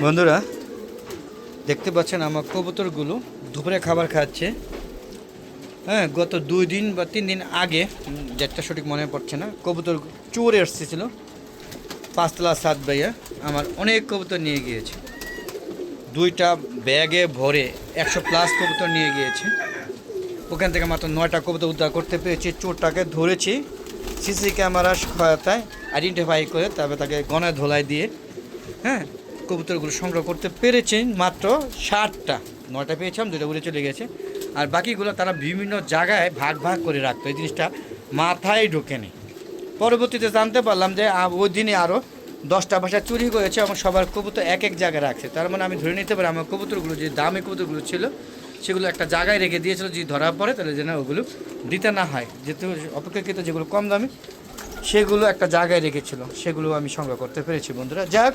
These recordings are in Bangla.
বন্ধুরা দেখতে পাচ্ছেন আমার কবুতরগুলো দুপুরে খাবার খাচ্ছে। হ্যাঁ, গত 2 দিন বা 3 দিন আগে, যেটা সঠিক মনে পড়ছে না, কবুতর চোরে এসেছিল 5তলা সাত ভাইয়া আমার অনেক কবুতর নিয়ে গিয়েছে। 2টা ব্যাগে ভরে 100+ কবুতর নিয়ে গিয়েছে। ওখান থেকে মাত্র 9টা কবুতর উদ্ধার করতে পেরেছি। চোরটাকে ধরেছি সিসি ক্যামেরার সহায়তায় আইডেন্টিফাই করে, তবে তাকে গণায় ধোলাই দিয়ে হ্যাঁ কবুতরগুলো সংগ্রহ করতে পেরেছি। মাত্র 60টা, 9টা পেয়েছিলাম, 2টা উড়ে চলে গেছে। আর বাকিগুলো তারা বিভিন্ন জায়গায় ভাগ ভাগ করে রাখতো, এই জিনিসটা মাথায় ঢোকেনি। পরবর্তীতে জানতে পারলাম যে ওই দিনে আরও 10টা বাসা চুরি করেছে এবং সবার কবুতর এক এক জায়গায় রাখছে। তার মানে আমি ধরে নিতে পারি আমার কবুতরগুলো যে দামি কবুতরগুলো ছিল সেগুলো একটা জায়গায় রেখে দিয়েছিল, যদি ধরা পড়ে তাহলে যেন ওগুলো দিতে না হয়। যেহেতু অপেক্ষাকৃত যেগুলো কম দামি সেগুলো একটা জায়গায় রেখেছিল, সেগুলো আমি সংগ্রহ করতে পেরেছি। বন্ধুরা যাক,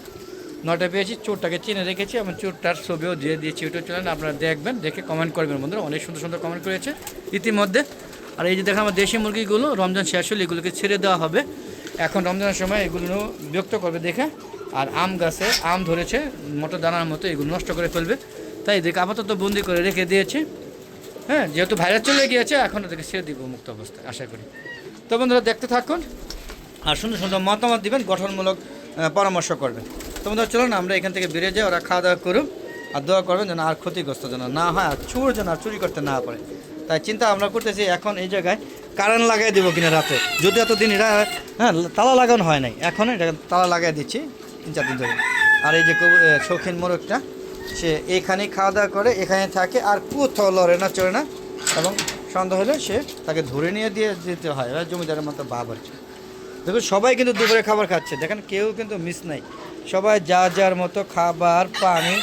9টা পেয়েছি। চোরটাকে চিনে রেখেছি এবং চোরটার ছবিও দিয়ে দিয়েছি ইউটিউব চ্যানেলে, আপনারা দেখবেন, দেখে কমেন্ট করবেন। বন্ধুরা অনেক সুন্দর সুন্দর কমেন্ট করেছে ইতিমধ্যে। আর এই যে দেখেন আমার দেশি মুরগিগুলো রমজান শেষ হলে এগুলোকে ছেড়ে দেওয়া হবে। এখন রমজানের সময় এগুলো বিরক্ত করবে দেখে, আর আম গাছে আম ধরেছে মোটর দানার মতো, এগুলো নষ্ট করে ফেলবে, তাই দেখে আপাতত বন্দি করে রেখে দিয়েছে। হ্যাঁ, যেহেতু ভাইরাস চলে গিয়েছে এখন ওদেরকে ছেড়ে দিব মুক্ত অবস্থায়, আশা করি। তো বন্ধুরা দেখতে থাকুন আর সুন্দর সুন্দর মতামত দিবেন, গঠনমূলক পরামর্শ করবেন। তো বন্ধুরা চলুন আমরা এখান থেকে বেরিয়ে যাই, ওরা খাওয়া দাওয়া করুক আর দোয়া করবেন যেন আর ক্ষতিগ্রস্ত যেন না হয়, আর চোর যেন আর চুরি করতে না পারে। তাই চিন্তা আমরা করতেছি এখন এই জায়গায় কারেন্ট লাগাই দেবো কিনা রাতে, যদি এতদিন এরা তালা লাগানো হয় নাই, এখন এটা তালা লাগাই দিচ্ছি 3-4 দিন ধরে। আর এই যে শৌখিন মোরগটা সে এখানেই খাওয়া দাওয়া করে, এখানে থাকে, আর কোথাও লড়ে না চড়ে না, এবং সন্ধ্যা হলে সে তাকে ধরে নিয়ে দিয়ে দিতে হয়, জমিদারের মতো ভাব আর কি। দেখুন সবাই কিন্তু দুপুরে খাবার খাচ্ছে, দেখেন কেউ কিন্তু মিস নাই, সবাই যা যার মতো খাবার পানি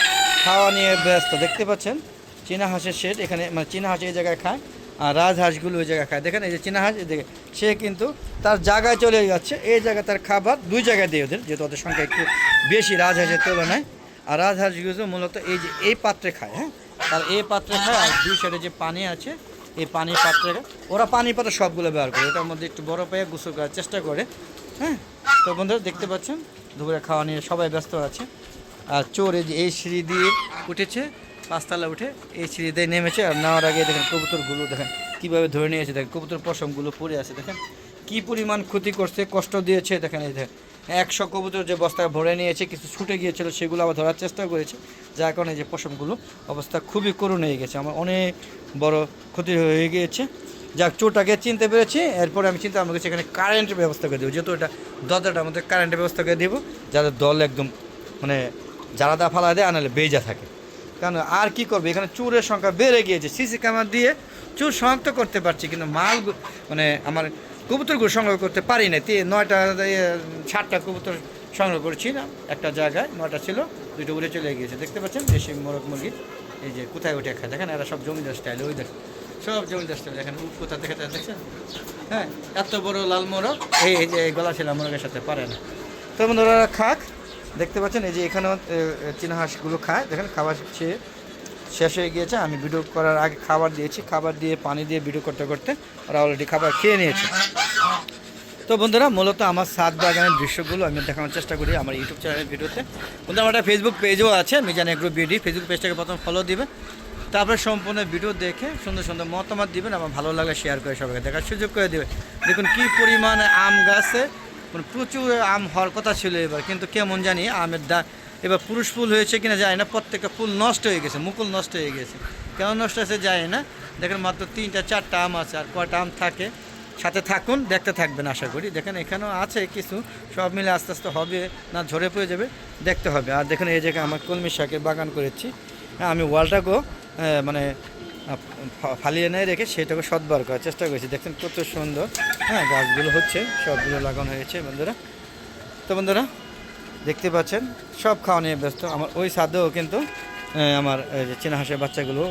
খাওয়া নিয়ে ব্যস্ত। দেখতে পাচ্ছেন চীনা হাঁসের শেড এখানে, মানে চীনা হাঁস এই জায়গায় খায় আর রাজহাঁসগুলো ওই জায়গায় খায়। দেখেন এই যে চীনা হাঁস এদিকে, সে কিন্তু তার জায়গায় চলে যাচ্ছে, এই জায়গায় তার খাবার 2 জায়গায় দিয়ে ওদের, যেহেতু ওদের সংখ্যা একটু বেশি রাজহাঁসের তুলনায়। আর রাজহাঁসগুলো মূলত এই যে এই পাত্রে খায়, হ্যাঁ, আর এই পাত্রে খায়, আর 2 সাইডে যে পানি আছে এই পানির পাত্রে ওরা পানির পাত্র সবগুলো ব্যবহার করে, ওটার মধ্যে একটু বড় পেয়ে গোসল করার চেষ্টা করে। হ্যাঁ, তো বন্ধুরা দেখতে পাচ্ছেন দুপুরে খাওয়া নিয়ে সবাই ব্যস্ত আছে। আর চোর এই সিঁড়ি দিয়ে উঠেছে, 5তলা উঠে এই সিঁড়ি দিয়ে নেমেছে। আর নেওয়ার আগে দেখেন কবুতরগুলো দেখেন কীভাবে ধরে নিয়েছে, দেখেন কবুতর পশমগুলো পড়ে আছে, দেখেন কী পরিমাণ ক্ষতি করছে, কষ্ট দিয়েছে। দেখেন এই দেখেন 100 কবুতর যে বস্তায় ভরে নিয়েছে, কিছু ছুটে গিয়েছিল সেগুলো আবার ধরার চেষ্টা করেছে, যার কারণে এই যে পশমগুলো অবস্থা খুবই করুণ হয়ে গেছে, আমার অনেক বড় ক্ষতি হয়ে গিয়েছে। যাক, চোরটাকে চিনতে পেরেছি। এরপরে আমি চিন্তা আমাকে সেখানে কারেন্টের ব্যবস্থা করে দেবো, যেহেতু এটা দরজাটার মধ্যে কারেন্টের ব্যবস্থা করে দেবো, যাতে দল একদম মানে জারাদা ফালা দেয়, আনালে বেজা থাকে। কারণ আর কি করবে, এখানে চোরের সংখ্যা বেড়ে গিয়েছে, সিসি ক্যামেরা দিয়ে চোর শনাক্ত করতে পারছি, কিন্তু মাল মানে আমার কবুতরগুলো সংগ্রহ করতে পারি না। 9টা 60টা কবুতর সংগ্রহ করেছি না একটা জায়গায়, 9টা ছিল, 2টা উড়ে চলে গিয়েছে। দেখতে পাচ্ছেন দেশি মোরগ মুরগি এই যে কোথায় উঠে খায়, দেখেন এরা সব জমিদার স্টাইল, ওই দেখেন সব জমিদার স্টাইল, দেখেন কোথা থেকে দেখছেন। হ্যাঁ, এত বড় লাল মোরগ এই যে গলা ছিল মোরগের সাথে পারে না। তো বন্ধুরা খাক, দেখতে পাচ্ছেন এই যে এখানেও চীনা হাঁসগুলো খায়, দেখেন খাবার শেষ হয়ে গিয়েছে। আমি ভিডিও করার আগে খাবার দিয়েছি, খাবার দিয়ে পানি দিয়ে ভিডিও করতে করতে ওরা অলরেডি খাবার খেয়ে নিয়েছে। তো বন্ধুরা মূলত আমার ছাদ বাগানের দৃশ্যগুলো আমি দেখানোর চেষ্টা করি আমার ইউটিউব চ্যানেলের ভিডিওতে। বন্ধু আমার একটা ফেসবুক পেজও আছে, মিজান এগ্রো বিডি, ফেসবুক পেজটাকে প্রথম ফলো দিবেন, তারপরে সম্পূর্ণ ভিডিও দেখে সুন্দর সুন্দর মতামত দিবেন, আমার ভালো লাগলে শেয়ার করে সবাইকে দেখার সুযোগ করে দেবে। দেখুন কী পরিমাণে আম গাছে, মানে প্রচুর আম হওয়ার কথা ছিল এবার, কিন্তু কেমন জানি আমের এবার পুরুষ ফুল হয়েছে কিনা যায় না, প্রত্যেকটা ফুল নষ্ট হয়ে গেছে, মুকুল নষ্ট হয়ে গেছে, কেন নষ্ট হয়েছে যায় না। দেখেন মাত্র 3-4টা আম আছে, আর কয়টা আম থাকে সাথে থাকুন, দেখতে থাকবেন আশা করি। দেখেন এখানেও আছে কিছু, সব মিলে আস্তে আস্তে হবে না ঝরে পড়ে যাবে, দেখতে হবে। আর দেখেন এই জায়গায় আমার কলমি শাকের বাগান করেছি, হ্যাঁ, আমি ওয়ালটাকেও মানে ফালিয়ে নিয়ে রেখে সেটাকে সদ্বার করার চেষ্টা করেছি। দেখেন কত সুন্দর, হ্যাঁ, গাছগুলো হচ্ছে, সবগুলো লাগানো হয়েছে বন্ধুরা। তো বন্ধুরা দেখতে পাচ্ছেন সব খাওয়া নিয়ে ব্যস্ত। আমার ওই ছাদেও কিন্তু আমার যে চীনা হাঁসের বাচ্চাগুলো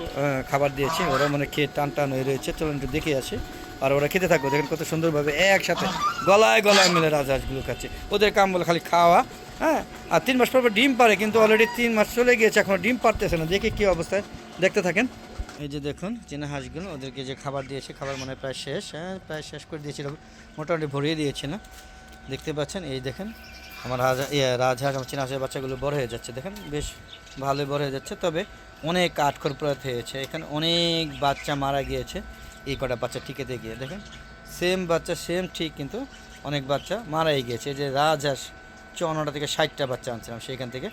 খাবার দিয়েছি, ওরা মানে খেয়ে টান টান হয়ে রয়েছে। চলুন একটু দেখে আসি, আর ওরা খেতে থাকবে। দেখেন কত সুন্দরভাবে একসাথে গলায় গলায় মিলে রাজহাঁসগুলো খাচ্ছে, ওদের কাম বলে খালি খাওয়া। হ্যাঁ, আর 3 মাস পর ডিম পারে, কিন্তু অলরেডি 3 মাস চলে গিয়েছে, এখনও ডিম পারতেছে না। দেখি কী অবস্থায়, দেখতে থাকেন। এই যে দেখুন চীনা হাঁসগুলো, ওদেরকে যে খাবার দিয়েছে, খাবার মানে প্রায় শেষ, হ্যাঁ প্রায় শেষ করে দিয়েছিল, মোটামুটি ভরিয়ে দিয়েছে না, দেখতে পাচ্ছেন। এই দেখেন আমার রাজহাঁস আমার চীনা হাঁসের বাচ্চাগুলো বড় হয়ে যাচ্ছে, দেখেন বেশ ভালোই বড় হয়ে যাচ্ছে। তবে অনেক কাঠখড় প্রয়াত হয়েছে, এখানে অনেক বাচ্চা মারা গিয়েছে এই কটা বাচ্চা টিকেতে গিয়ে। দেখেন সেম বাচ্চা সেম ঠিক, কিন্তু অনেক বাচ্চা মারাই গিয়েছে। এই যে রাজহাঁস 54টা থেকে 60টা বাচ্চা আনছিলাম, সেইখান থেকে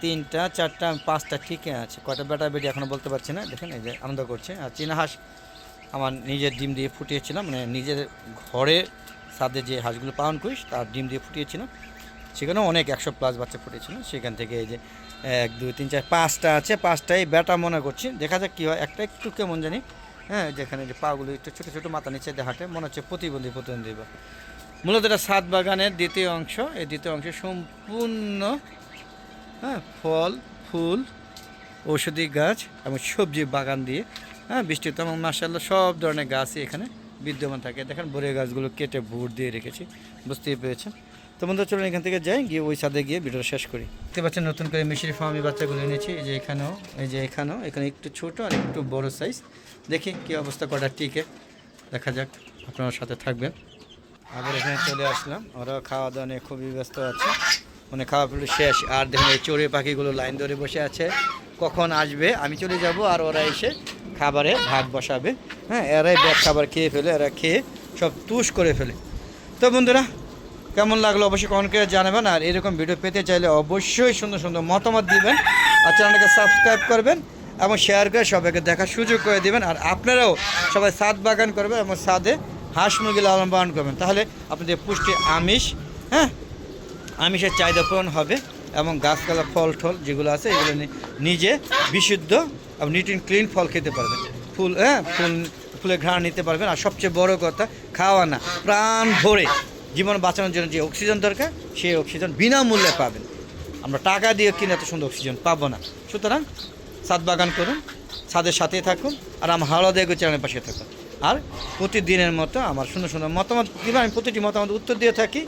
3টা 4টা 5টা ঠিকই আছে, কয়টা বেটা বেটি এখনও বলতে পারছি না। দেখেন এই যে আনন্দ করছে। আর চীনা হাঁস আমার নিজের ডিম দিয়ে ফুটিয়েছিলাম, মানে নিজের ঘরে ছাদে যে হাঁসগুলো পালন করিস তার ডিম দিয়ে ফুটিয়েছিলাম, সেখানেও অনেক 100+ বাচ্চা ফুটেছিল। সেখান থেকে এই যে 1 2 3 4 5টা আছে, 5টাই বেটা মনে করছি, দেখা যাক কী হয়। একটা একটু কেমন জানি, হ্যাঁ, যেখানে যে পাগুলো একটু ছোটো ছোটো, মাথা নিচে দেখাটে মনে হচ্ছে প্রতিবন্ধী বা মূলত এটা ছাদ বাগানের দ্বিতীয় অংশ। এই দ্বিতীয় অংশে সম্পূর্ণ, হ্যাঁ, ফল ফুল ঔষধি গাছ এবং সবজি বাগান দিয়ে, হ্যাঁ, বৃষ্টিতে এবং মাশাআল্লাহ সব ধরনের গাছই এখানে বিদ্যমান থাকে। দেখেন বড়ে গাছগুলো কেটে ভুট দিয়ে রেখেছি, বুঝতেই পেরেছেন। তো বন্ধু চলুন এখান থেকে যাই, গিয়ে ওই ছাদে গিয়ে ভিডিও শেষ করি। দেখতে পাচ্ছেন নতুন করে মিশরি ফার্মি বাচ্চাগুলো এনেছি। এই যে এখানেও, এই যে এখানেও, এখানে একটু ছোট আর একটু বড় সাইজ। দেখি কী অবস্থা কটা টিকে, দেখা যাক, আপনার সাথে থাকবেন। আবার এখানে চলে আসলাম, ওরা খাওয়া দাওয়া নিয়ে খুবই ব্যস্ত আছে, মানে খাওয়া ফেলে শেষ। আর দেখুন এই চড়ুই পাখিগুলো লাইন ধরে বসে আছে, কখন আসবে আমি চলে যাব আর ওরা এসে খাবারে ভাগ বসাবে। হ্যাঁ, এরাই ব্যাগ খাবার খেয়ে ফেলে, এরা খেয়ে সব তুষ করে ফেলে। তো বন্ধুরা কেমন লাগলো অবশ্যই কমেন্ট করে জানাবেন। আর এরকম ভিডিও পেতে চাইলে অবশ্যই সুন্দর সুন্দর মতামত দিবেন, আর চ্যানেলটাকে সাবস্ক্রাইব করবেন এবং শেয়ার করে সবাইকে দেখার সুযোগ করে দেবেন। আর আপনারাও সবাই ছাদ বাগান করবেন এবং ছাদে হাঁস মুরগি লালন পালন করবেন, তাহলে আপনাদের পুষ্টি আমিষ, হ্যাঁ, আমিষের চাহিদা পূরণ হবে এবং গাছপালা ফল টল যেগুলো আছে এগুলো নিজে বিশুদ্ধ এবং নিট অ্যান্ড ক্লিন ফল খেতে পারবেন, ফুল, হ্যাঁ, ফুলের ঘ্রাণ নিতে পারবেন। আর সবচেয়ে বড় কথা, খাওয়া না, প্রাণ ভরে জীবন বাঁচানোর জন্য যে অক্সিজেন দরকার সেই অক্সিজেন বিনামূল্যে পাবেন। আমরা টাকা দিয়ে কিনে এত সুন্দর অক্সিজেন পাবো না। সুতরাং ছাদ বাগান করুন, ছাদের সাথেই থাকুন, আর আমার হাওড়া দেখো চ্যানেলের পাশে থাকুন। আর প্রতিদিনের মতো আমার সুন্দর সুন্দর মতামত দিবেন, আমি প্রতিটি মতামত উত্তর দিয়ে থাকি।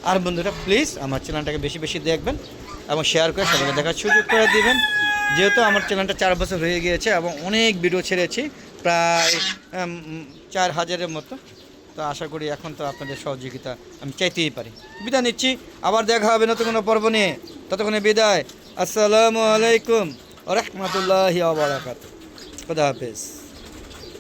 আর বন্ধুরা প্লিজ আমার চ্যানেলটাকে বেশি বেশি দেখবেন এবং শেয়ার করে সবাইকে দেখার সুযোগ করে দিবেন। যেহেতু আমার চ্যানেলটা 4 বছর হয়ে গিয়েছে এবং অনেক ভিডিও ছেড়েছি, প্রায় 4000-এর মতো। তো আশা করি এখন তো আপনাদের সহযোগিতা আমি চাইতেই পারি। বিদায় নিচ্ছি, আবার দেখা হবে নতুন কোনো পর্ব নিয়ে। ততক্ষণে বিদায়, আসসালামু আলাইকুম ওয়া রাহমাতুল্লাহি ওয়া বারাকাতুহু। খুদা হাফেজ।